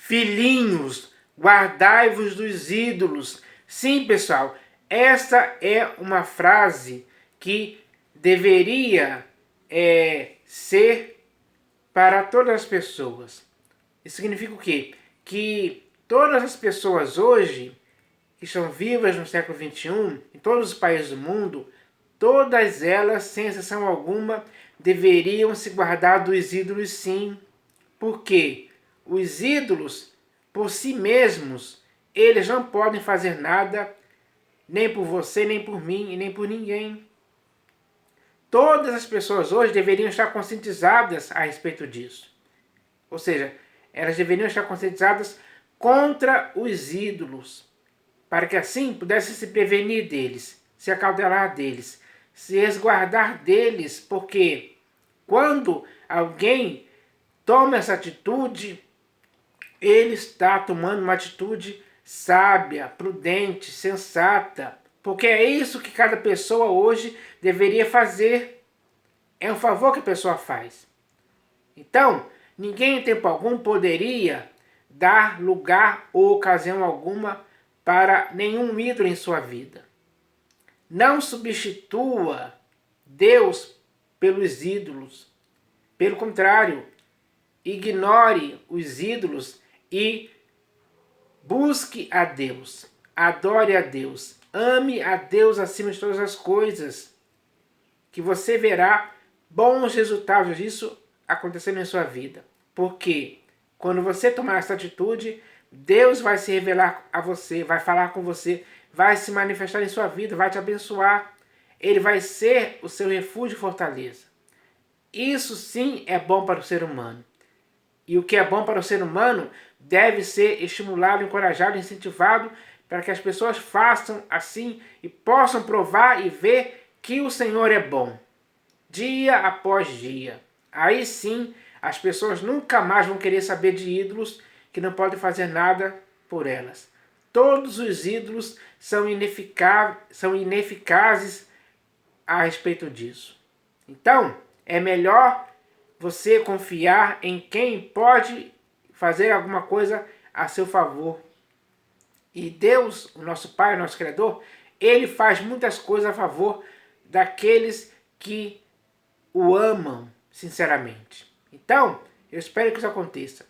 Filhinhos, guardai-vos dos ídolos. Sim, pessoal, essa é uma frase que deveria ser para todas as pessoas. Isso significa o quê? Que todas as pessoas hoje, que estão vivas no século XXI, em todos os países do mundo, todas elas, sem exceção alguma, deveriam se guardar dos ídolos, sim. Por quê? Os ídolos, por si mesmos, eles não podem fazer nada, nem por você, nem por mim e nem por ninguém. Todas as pessoas hoje deveriam estar conscientizadas a respeito disso. Ou seja, elas deveriam estar conscientizadas contra os ídolos, para que assim pudessem se prevenir deles, se acautelar deles, se resguardar deles, porque quando alguém toma essa atitude, ele está tomando uma atitude sábia, prudente, sensata, porque é isso que cada pessoa hoje deveria fazer. É um favor que a pessoa faz. Então, ninguém em tempo algum poderia dar lugar ou ocasião alguma para nenhum ídolo em sua vida. Não substitua Deus pelos ídolos. Pelo contrário, ignore os ídolos e busque a Deus. Adore a Deus. Ame a Deus acima de todas as coisas. Que você verá bons resultados disso acontecendo em sua vida. Porque quando você tomar essa atitude, Deus vai se revelar a você, vai falar com você, vai se manifestar em sua vida, vai te abençoar. Ele vai ser o seu refúgio e fortaleza. Isso sim é bom para o ser humano. E o que é bom para o ser humano deve ser estimulado, encorajado, incentivado para que as pessoas façam assim e possam provar e ver que o Senhor é bom. Dia após dia. Aí sim, as pessoas nunca mais vão querer saber de ídolos que não podem fazer nada por elas. Todos os ídolos são ineficazes a respeito disso. Então, é melhor você confiar em quem pode fazer alguma coisa a seu favor. E Deus, o nosso Pai, o nosso Criador, Ele faz muitas coisas a favor daqueles que o amam sinceramente. Então, eu espero que isso aconteça.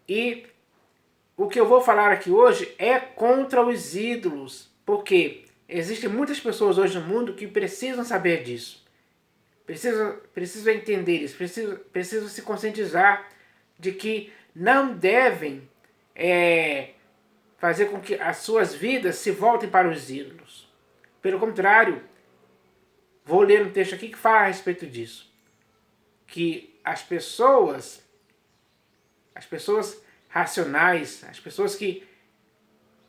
E o que eu vou falar aqui hoje é contra os ídolos, porque existem muitas pessoas hoje no mundo que precisam saber disso. Precisam entender isso, precisam se conscientizar de que não devem fazer com que as suas vidas se voltem para os ídolos. Pelo contrário, vou ler um texto aqui que fala a respeito disso. Que as pessoas racionais, as pessoas que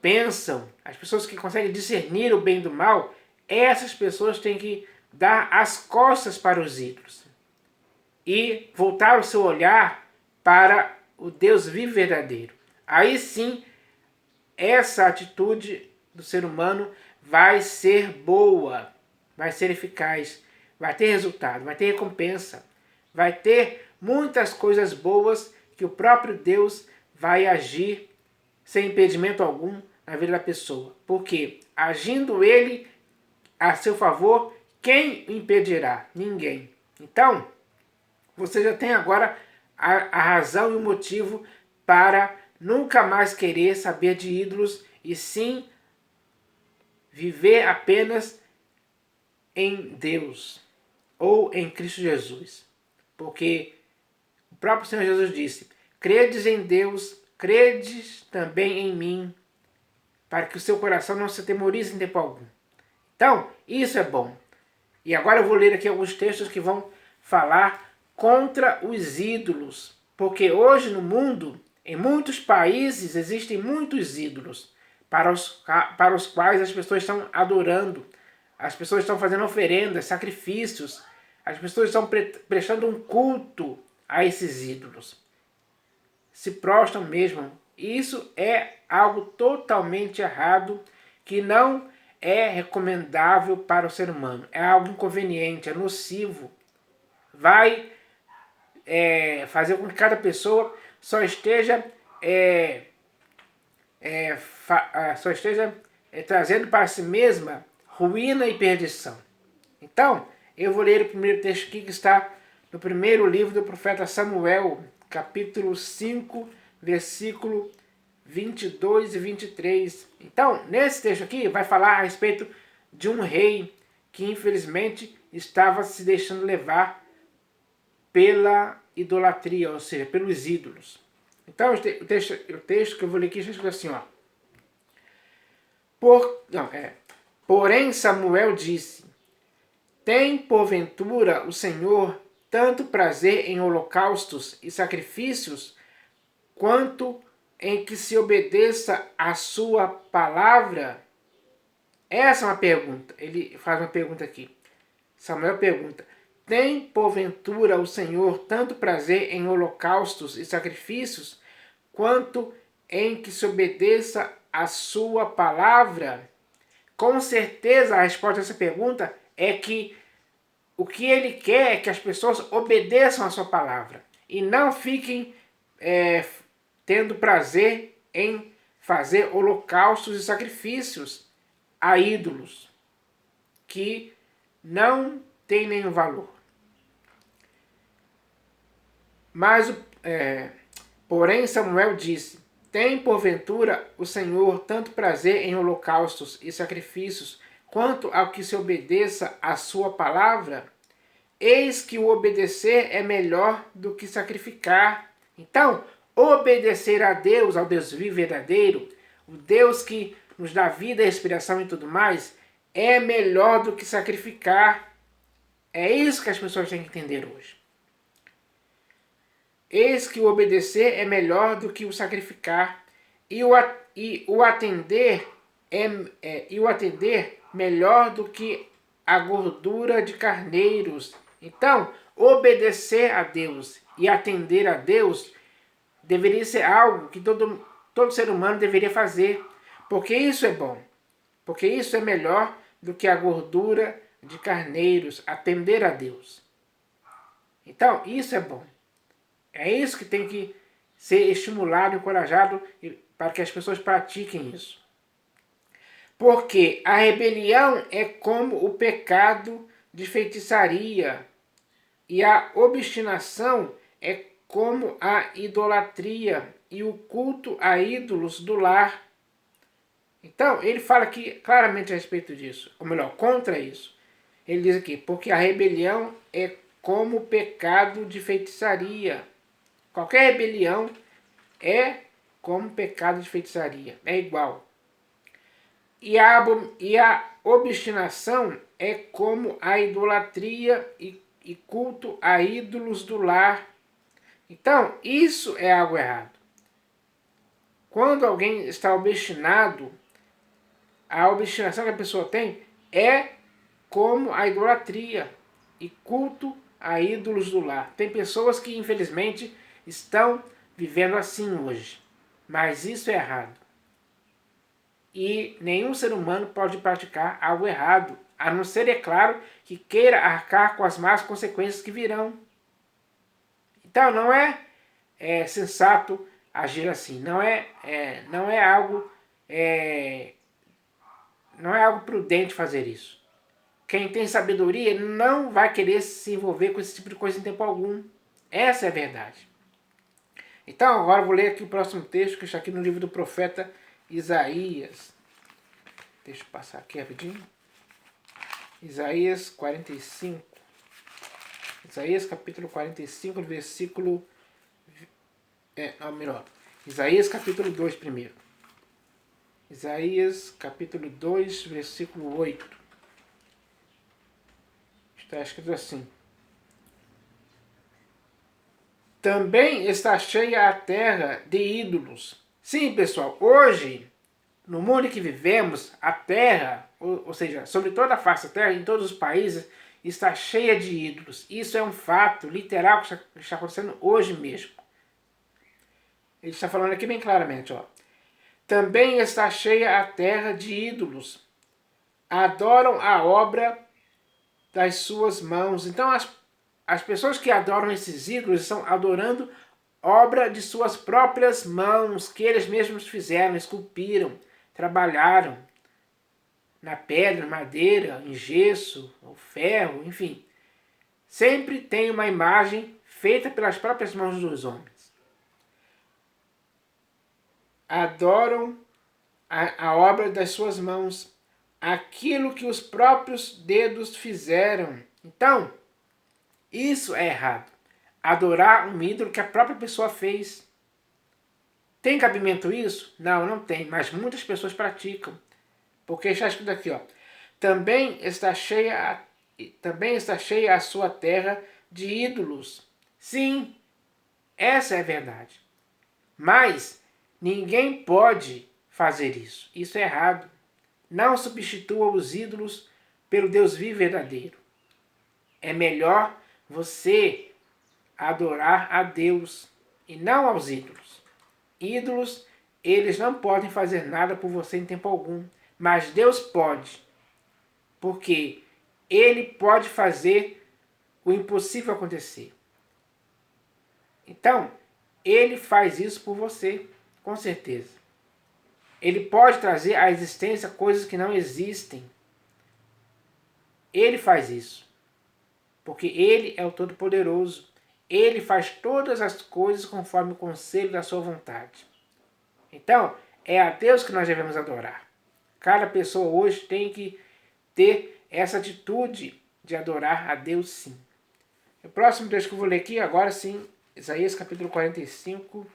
pensam, as pessoas que conseguem discernir o bem do mal, essas pessoas têm que dar as costas para os ídolos e voltar o seu olhar para o Deus vivo e verdadeiro. Aí sim, essa atitude do ser humano vai ser boa, vai ser eficaz, vai ter resultado, vai ter recompensa, vai ter muitas coisas boas que o próprio Deus vai agir sem impedimento algum na vida da pessoa. Porque agindo Ele a seu favor, quem o impedirá? Ninguém. Então, você já tem agora a razão e o motivo para nunca mais querer saber de ídolos e sim viver apenas em Deus ou em Cristo Jesus. Porque o próprio Senhor Jesus disse: credes em Deus, credes também em mim, para que o seu coração não se atemorize em tempo algum. Então, isso é bom. E agora eu vou ler aqui alguns textos que vão falar contra os ídolos. Porque hoje no mundo, em muitos países, existem muitos ídolos para os quais as pessoas estão adorando. As pessoas estão fazendo oferendas, sacrifícios. As pessoas estão prestando um culto a esses ídolos. Se prostram mesmo. E isso é algo totalmente errado, que não é recomendável para o ser humano. É algo inconveniente, é nocivo. Vai fazer com que cada pessoa só esteja só esteja trazendo para si mesma ruína e perdição. Então, eu vou ler o primeiro texto aqui que está no primeiro livro do profeta Samuel, capítulo 5, versículo 22 e 23. Então, nesse texto aqui, vai falar a respeito de um rei que, infelizmente, estava se deixando levar pela idolatria, ou seja, pelos ídolos. Então, o texto que eu vou ler aqui está escrito assim, ó. Porém, Samuel disse: tem, porventura, o Senhor tanto prazer em holocaustos e sacrifícios, quanto em que se obedeça a sua palavra? Essa é uma pergunta. Ele faz uma pergunta aqui. Samuel pergunta: tem, porventura, o Senhor tanto prazer em holocaustos e sacrifícios, quanto em que se obedeça a sua palavra? Com certeza a resposta a essa pergunta é que o que ele quer é que as pessoas obedeçam a sua palavra e não fiquem tendo prazer em fazer holocaustos e sacrifícios a ídolos que não têm nenhum valor. Mas, porém, Samuel disse: tem, porventura, o Senhor tanto prazer em holocaustos e sacrifícios, quanto ao que se obedeça à sua palavra? Eis que o obedecer é melhor do que sacrificar. Então, obedecer a Deus, ao Deus vivo e verdadeiro, o Deus que nos dá vida, respiração e tudo mais, é melhor do que sacrificar. É isso que as pessoas têm que entender hoje. Eis que o obedecer é melhor do que o sacrificar, e o atender melhor do que a gordura de carneiros. Então, obedecer a Deus e atender a Deus deveria ser algo que todo ser humano deveria fazer, porque isso é bom, porque isso é melhor do que a gordura de carneiros, atender a Deus. Então, isso é bom. É isso que tem que ser estimulado, encorajado para que as pessoas pratiquem isso. Porque a rebelião é como o pecado de feitiçaria e a obstinação é como a idolatria e o culto a ídolos do lar. Então, ele fala aqui claramente a respeito disso, ou melhor, contra isso. Ele diz aqui: porque a rebelião é como o pecado de feitiçaria. Qualquer rebelião é como pecado de feitiçaria, é igual. E a obstinação é como a idolatria e culto a ídolos do lar. Então, isso é algo errado. Quando alguém está obstinado, a obstinação que a pessoa tem é como a idolatria e culto a ídolos do lar. Tem pessoas que, infelizmente, estão vivendo assim hoje. Mas isso é errado. E nenhum ser humano pode praticar algo errado, a não ser, é claro, que queira arcar com as más consequências que virão. Então não é sensato agir assim, não é algo prudente fazer isso. Quem tem sabedoria não vai querer se envolver com esse tipo de coisa em tempo algum. Essa é a verdade. Então agora eu vou ler aqui o próximo texto, que está aqui no livro do profeta Isaías. Deixa eu passar aqui rapidinho. Isaías 45. Isaías capítulo 45, versículo... Isaías capítulo 2 primeiro. Isaías capítulo 2, versículo 8. Está escrito assim: também está cheia a terra de ídolos. Sim, pessoal, hoje, no mundo em que vivemos, a terra, ou seja, sobre toda a face da terra, em todos os países, está cheia de ídolos. Isso é um fato literal que está acontecendo hoje mesmo. Ele está falando aqui bem claramente, ó. Também está cheia a terra de ídolos. Adoram a obra das suas mãos. Então as pessoas que adoram esses ídolos estão adorando obra de suas próprias mãos, que eles mesmos fizeram, esculpiram, trabalharam na pedra, madeira, em gesso, ou ferro, enfim. Sempre tem uma imagem feita pelas próprias mãos dos homens. Adoram a obra das suas mãos, aquilo que os próprios dedos fizeram. Então, isso é errado. Adorar um ídolo que a própria pessoa fez. Tem cabimento isso? Não, não tem, mas muitas pessoas praticam. Porque está escrito aqui, ó. Também está cheia a sua terra de ídolos. Sim, essa é a verdade. Mas ninguém pode fazer isso. Isso é errado. Não substitua os ídolos pelo Deus vivo e verdadeiro. É melhor você adorar a Deus e não aos ídolos. Ídolos, eles não podem fazer nada por você em tempo algum. Mas Deus pode. Porque Ele pode fazer o impossível acontecer. Então, Ele faz isso por você, com certeza. Ele pode trazer à existência coisas que não existem. Ele faz isso. Porque Ele é o Todo-Poderoso. Ele faz todas as coisas conforme o conselho da sua vontade. Então, é a Deus que nós devemos adorar. Cada pessoa hoje tem que ter essa atitude de adorar a Deus, sim. O próximo texto que eu vou ler aqui, agora sim, Isaías capítulo 45.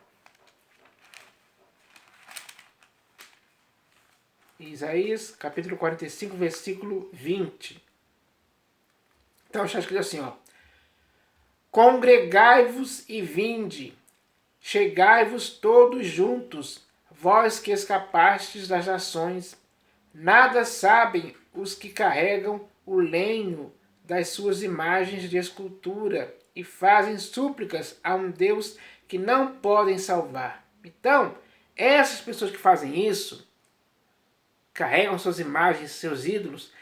Isaías capítulo 45, versículo 20. Então está escrito assim, ó. Congregai-vos e vinde, chegai-vos todos juntos, vós que escapastes das nações. Nada sabem os que carregam o lenho das suas imagens de escultura e fazem súplicas a um Deus que não podem salvar. Então, essas pessoas que fazem isso, carregam suas imagens, seus ídolos,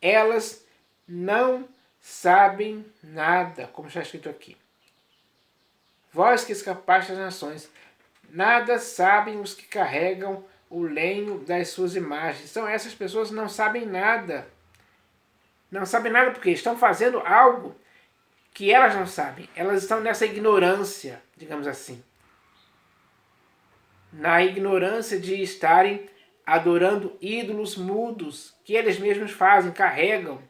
elas não sabem nada, como está escrito aqui. Vós que escapastes das nações, nada sabem os que carregam o lenho das suas imagens. Então essas pessoas não sabem nada. Não sabem nada porque estão fazendo algo que elas não sabem. Elas estão nessa ignorância, digamos assim. Na ignorância de estarem adorando ídolos mudos que eles mesmos fazem, carregam.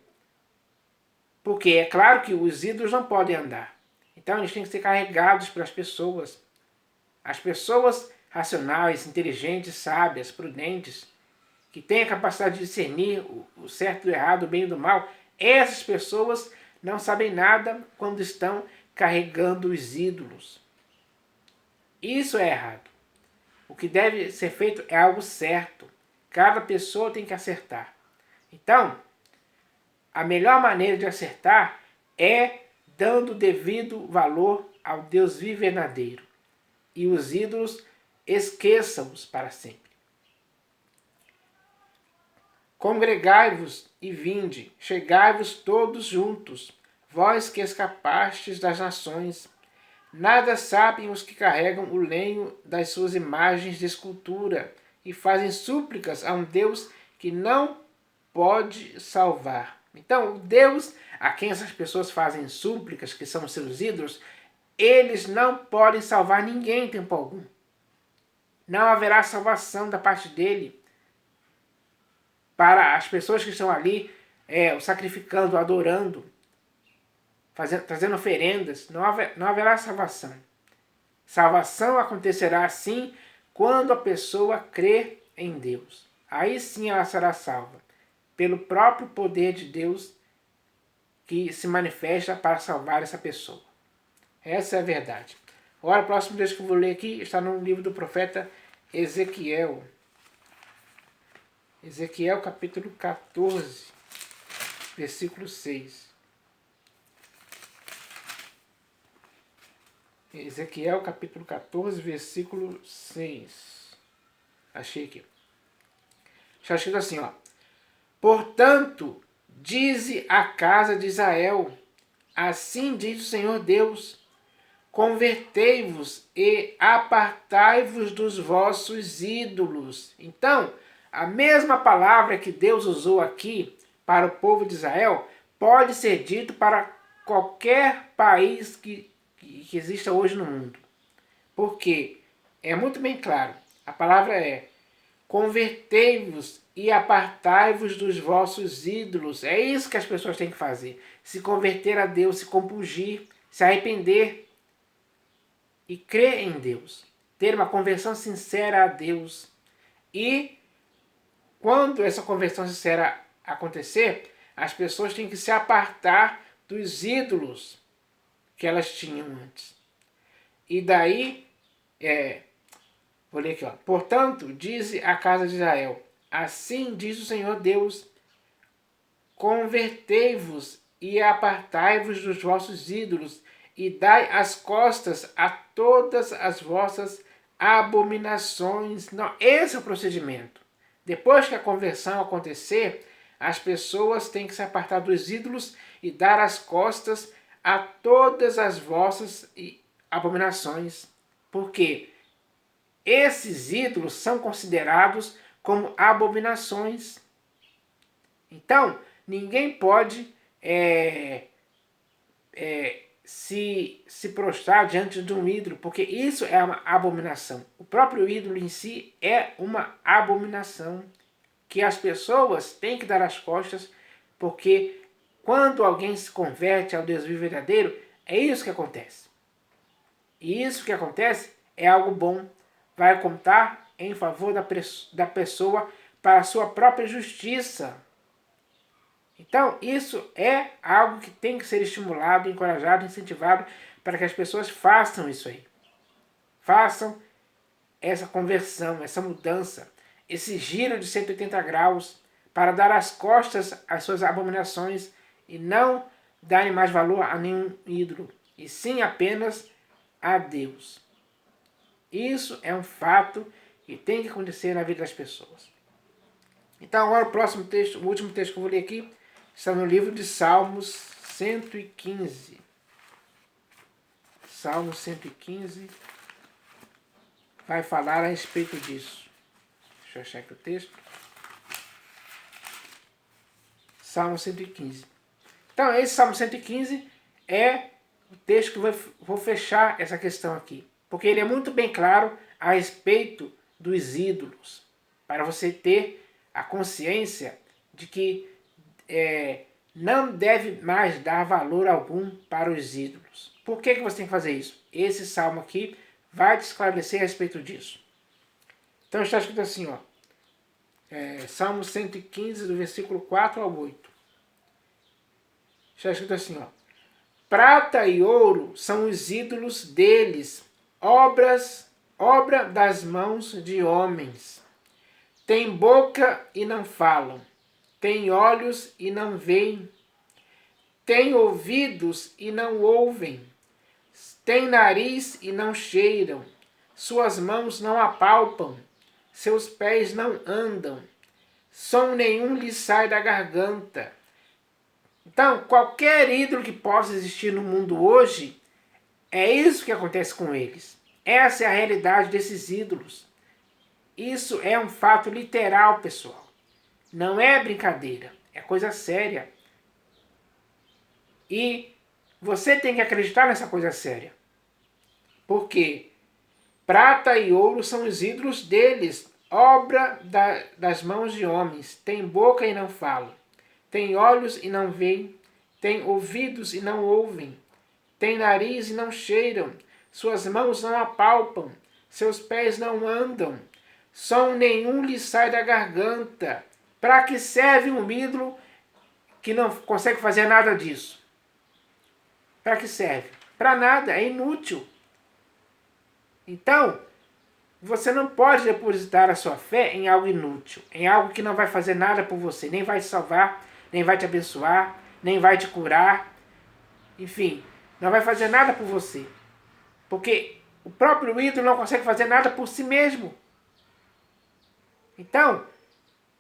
Porque é claro que os ídolos não podem andar. Então eles têm que ser carregados pelas pessoas. As pessoas racionais, inteligentes, sábias, prudentes, que têm a capacidade de discernir o certo do errado, o bem do mal, essas pessoas não sabem nada quando estão carregando os ídolos. Isso é errado. O que deve ser feito é algo certo. Cada pessoa tem que acertar. Então, a melhor maneira de acertar é dando devido valor ao Deus vivo e verdadeiro. E os ídolos, esqueçam-os para sempre. Congregai-vos e vinde, chegai-vos todos juntos, vós que escapastes das nações. Nada sabem os que carregam o lenho das suas imagens de escultura e fazem súplicas a um Deus que não pode salvar. Então, o Deus a quem essas pessoas fazem súplicas, que são seus ídolos, eles não podem salvar ninguém em tempo algum. Não haverá salvação da parte dele para as pessoas que estão ali sacrificando, adorando, trazendo oferendas. Não haverá salvação. Salvação acontecerá assim quando a pessoa crer em Deus. Aí sim ela será salva, pelo próprio poder de Deus que se manifesta para salvar essa pessoa. Essa é a verdade. Agora, o próximo texto que eu vou ler aqui está no livro do profeta Ezequiel. Ezequiel capítulo 14, versículo 6. Ezequiel capítulo 14, versículo 6. Achei aqui. Está escrito assim, ó. Portanto, dize a casa de Israel, assim diz o Senhor Deus, convertei-vos e apartai-vos dos vossos ídolos. Então, a mesma palavra que Deus usou aqui para o povo de Israel pode ser dito para qualquer país que exista hoje no mundo. Porque é muito bem claro, a palavra é: convertei-vos e apartai-vos dos vossos ídolos. É isso que as pessoas têm que fazer. Se converter a Deus, se compungir, se arrepender e crer em Deus. Ter uma conversão sincera a Deus. E quando essa conversão sincera acontecer, as pessoas têm que se apartar dos ídolos que elas tinham antes. E daí, vou ler aqui, ó. Portanto, dize a casa de Israel: assim diz o Senhor Deus, convertei-vos e apartai-vos dos vossos ídolos, e dai as costas a todas as vossas abominações. Não, esse é o procedimento. Depois que a conversão acontecer, as pessoas têm que se apartar dos ídolos e dar as costas a todas as vossas abominações. Porque esses ídolos são considerados como abominações. Então, ninguém pode se prostrar diante de um ídolo, porque isso é uma abominação. O próprio ídolo em si é uma abominação que as pessoas têm que dar as costas, porque quando alguém se converte ao Deus vivo verdadeiro, é isso que acontece. E isso que acontece é algo bom. Vai contar em favor da pessoa para a sua própria justiça. Então, isso é algo que tem que ser estimulado, encorajado, incentivado para que as pessoas façam isso aí. Façam essa conversão, essa mudança, esse giro de 180 graus para dar as costas às suas abominações e não darem mais valor a nenhum ídolo, e sim apenas a Deus. Isso é um fato que tem que acontecer na vida das pessoas. Então, agora o próximo texto, o último texto que eu vou ler aqui, está no livro de Salmos 115. Salmo 115 vai falar a respeito disso. Deixa eu achar aqui o texto. Salmo 115. Então, esse Salmo 115 é o texto que eu vou fechar essa questão aqui. Porque ele é muito bem claro a respeito dos ídolos. Para você ter a consciência de que não deve mais dar valor algum para os ídolos. Por que você tem que fazer isso? Esse salmo aqui vai te esclarecer a respeito disso. Então está escrito assim, ó, Salmo 115, do versículo 4 ao 8. Está escrito assim, ó: prata e ouro são os ídolos deles, obra das mãos de homens. Tem boca e não falam, tem olhos e não veem, tem ouvidos e não ouvem, tem nariz e não cheiram, suas mãos não apalpam, seus pés não andam, som nenhum lhes sai da garganta. Então, qualquer ídolo que possa existir no mundo hoje, é isso que acontece com eles. Essa é a realidade desses ídolos. Isso é um fato literal, pessoal. Não é brincadeira, é coisa séria. E você tem que acreditar nessa coisa séria. Porque prata e ouro são os ídolos deles, obra das mãos de homens. Tem boca e não falam, tem olhos e não veem, tem ouvidos e não ouvem, tem nariz e não cheiram, suas mãos não apalpam, seus pés não andam, som nenhum lhe sai da garganta. Para que serve um ídolo que não consegue fazer nada disso? Para que serve? Para nada, é inútil. Então, você não pode depositar a sua fé em algo inútil, em algo que não vai fazer nada por você, nem vai te salvar, nem vai te abençoar, nem vai te curar, enfim, não vai fazer nada por você. Porque o próprio ídolo não consegue fazer nada por si mesmo. Então,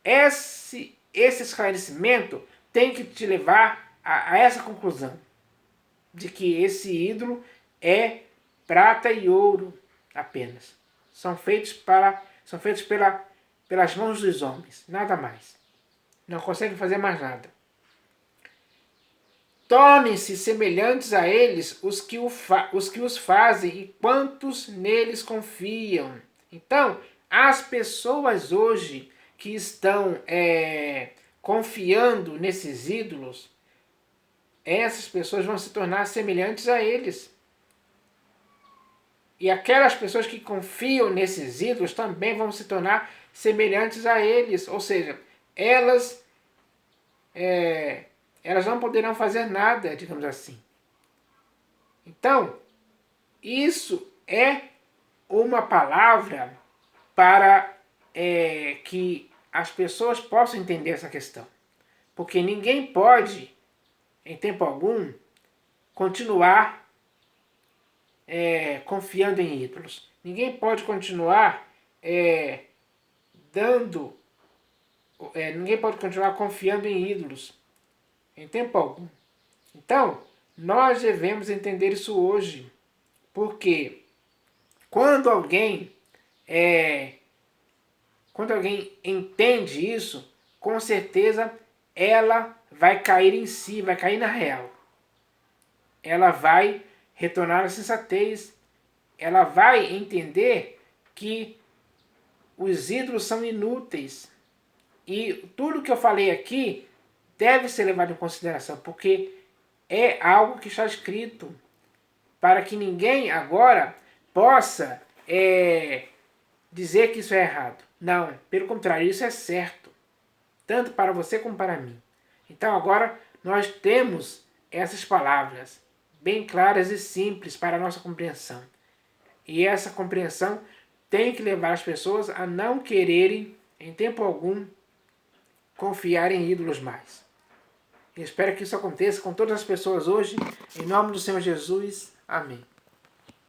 esse esclarecimento tem que te levar a essa conclusão, de que esse ídolo é prata e ouro apenas. São feitos pelas mãos dos homens, nada mais. Não conseguem fazer mais nada. Tornem-se semelhantes a eles os que os fazem e quantos neles confiam. Então, as pessoas hoje que estão confiando nesses ídolos, essas pessoas vão se tornar semelhantes a eles. E aquelas pessoas que confiam nesses ídolos também vão se tornar semelhantes a eles. Ou seja, elas não poderão fazer nada, digamos assim. Então, isso é uma palavra para que as pessoas possam entender essa questão. Porque ninguém pode, em tempo algum, continuar confiando em ídolos. Ninguém pode continuar ninguém pode continuar confiando em ídolos em tempo algum. Então, nós devemos entender isso hoje, porque quando alguém entende isso, com certeza ela vai cair em si, vai cair na real. Ela vai retornar à sensatez, ela vai entender que os ídolos são inúteis. E tudo que eu falei aqui deve ser levado em consideração, porque é algo que está escrito, para que ninguém agora possa dizer que isso é errado. Não, pelo contrário, isso é certo, tanto para você como para mim. Então agora nós temos essas palavras bem claras e simples para a nossa compreensão. E essa compreensão tem que levar as pessoas a não quererem, em tempo algum, confiar em ídolos mais. Eu espero que isso aconteça com todas as pessoas hoje, em nome do Senhor Jesus. Amém.